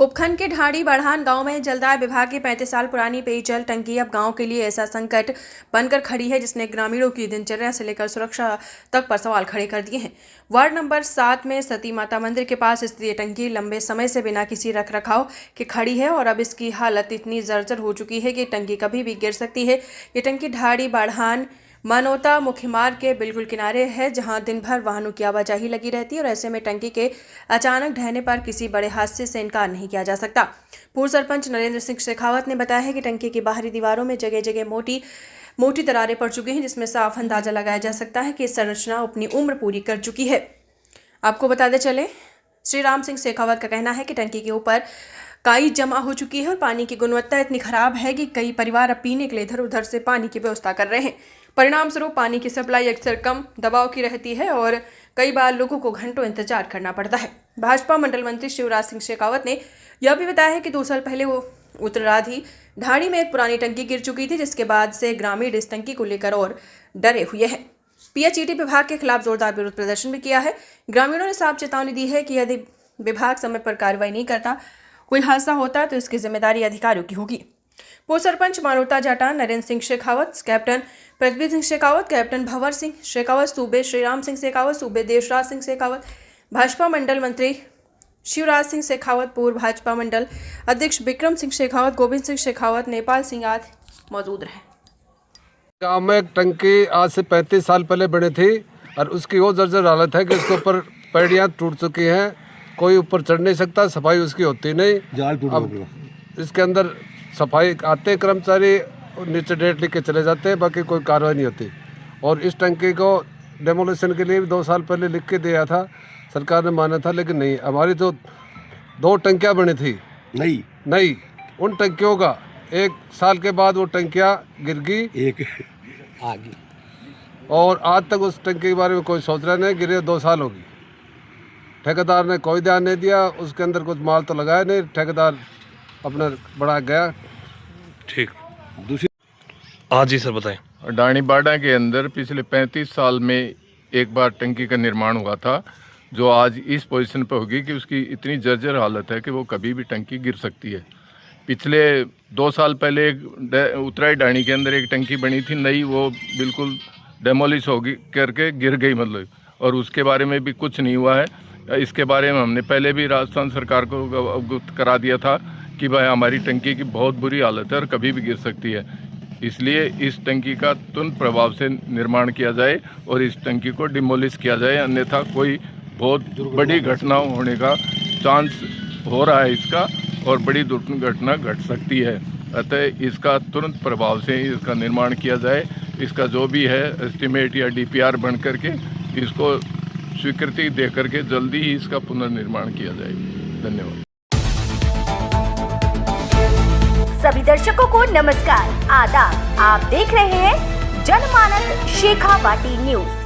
उपखंड के ढाड़ी बढ़ान गांव में जलदाय विभाग की 35 साल पुरानी पेयजल टंकी अब गांव के लिए ऐसा संकट बनकर खड़ी है जिसने ग्रामीणों की दिनचर्या से लेकर सुरक्षा तक पर सवाल खड़े कर दिए हैं। वार्ड नंबर 7 में सती माता मंदिर के पास स्थित ये टंकी लंबे समय से बिना किसी रखरखाव के खड़ी है और अब इसकी हालत इतनी जर्जर हो चुकी है कि टंकी कभी भी गिर सकती है। ये टंकी ढाड़ी बढ़ान मनोता मुख्य मार्ग के बिल्कुल किनारे है, जहां दिन भर वाहनों की आवाजाही लगी रहती है और ऐसे में टंकी के अचानक ढहने पर किसी बड़े हादसे से इनकार नहीं किया जा सकता। पूर्व सरपंच नरेंद्र सिंह शेखावत ने बताया है कि टंकी की बाहरी दीवारों में जगह जगह मोटी दरारें पड़ चुकी हैं, जिसमें साफ अंदाजा लगाया जा सकता है कि इस संरचना अपनी उम्र पूरी कर चुकी है। आपको बताते चले, श्री राम सिंह शेखावत का कहना है कि टंकी के ऊपर काई जमा हो चुकी है और पानी की गुणवत्ता इतनी खराब है कि कई परिवार अब पीने के लिए इधर उधर से पानी की व्यवस्था कर रहे हैं। परिणाम स्वरूप पानी की सप्लाई अक्सर कम दबाव की रहती है और कई बार लोगों को घंटों इंतजार करना पड़ता है। भाजपा मंडल मंत्री शिवराज सिंह शेखावत ने यह भी बताया है कि 2 साल पहले वो उत्तराधी ढाड़ी में एक पुरानी टंकी गिर चुकी थी, जिसके बाद से ग्रामीण इस टंकी को लेकर और डरे हुए हैं। पीएचईडी विभाग के खिलाफ जोरदार विरोध प्रदर्शन भी किया है। ग्रामीणों ने साफ चेतावनी दी है कि यदि विभाग समय पर कार्रवाई नहीं करता, कोई हादसा होता है तो इसकी जिम्मेदारी अधिकारियों की होगी। पूर्व सरपंच मानोता जाटान नरेंद्र सिंह शेखावत, कैप्टन पृथ्वी सिंह शेखावत, कैप्टन भंवर सिंह शेखावत, सूबे श्रीराम सिंह शेखावत, सूबे देशराज सिंह शेखावत, भाजपा मंडल मंत्री शिवराज सिंह शेखावत, पूर्व भाजपा मंडल अध्यक्ष विक्रम सिंह शेखावत, गोविंद सिंह शेखावत, नेपाल सिंह आदि मौजूद रहे। गाँव में एक टंकी आज से 35 साल पहले बनी थी और उसकी वो जर्जर हालत है कि उसके ऊपर पैड़ियाँ टूट चुकी हैं, कोई ऊपर चढ़ नहीं सकता, सफाई उसकी होती नहीं। अब इसके अंदर सफाई आते कर्मचारी नीचे डेट लिख के चले जाते हैं, बाकी कोई कार्रवाई नहीं होती। और इस टंकी को डेमोलिशन के लिए भी 2 साल पहले लिख के दिया था, सरकार ने माना था, लेकिन नहीं। हमारी तो 2 टंकियाँ बनी थी नहीं उन टंकियों का 1 साल के बाद वो टंकियाँ गिर गई एक आगे, और आज तक उस टंकी के बारे में कोई सोच रहा नहीं। गिरे 2 साल होगी, ठेकेदार ने कोई ध्यान नहीं दिया, उसके अंदर कुछ माल तो लगाया नहीं, ठेकेदार अपना बढ़ा गया। ठीक, दूसरी हाँ जी सर बताएं। ढाणी बाड़ा के अंदर पिछले 35 साल में एक बार टंकी का निर्माण हुआ था, जो आज इस पोजीशन पर होगी कि उसकी इतनी जर्जर हालत है कि वो कभी भी टंकी गिर सकती है। पिछले 2 साल पहले एक उतराई ढाणी के अंदर एक टंकी बनी थी नई, वो बिल्कुल डेमोलिश होगी करके गिर गई मतलब, और उसके बारे में भी कुछ नहीं हुआ है। इसके बारे में हमने पहले भी राजस्थान सरकार को अवगत करा दिया था कि भाई हमारी टंकी की बहुत बुरी हालत है और कभी भी गिर सकती है, इसलिए इस टंकी का तुरंत प्रभाव से निर्माण किया जाए और इस टंकी को डिमोलिश किया जाए, अन्यथा कोई बहुत बड़ी घटना होने का चांस हो रहा है इसका, और बड़ी दुर्घटना घट सकती है। अतः इसका तुरंत प्रभाव से इसका निर्माण किया जाए। इसका जो भी है एस्टिमेट या डीपीआर बन करके इसको स्वीकृति दे करके जल्दी ही इसका पुनर्निर्माण किया जाए। धन्यवाद। सभी दर्शकों को नमस्कार, आदाब। आप देख रहे हैं जनमानस शेखावाटी न्यूज।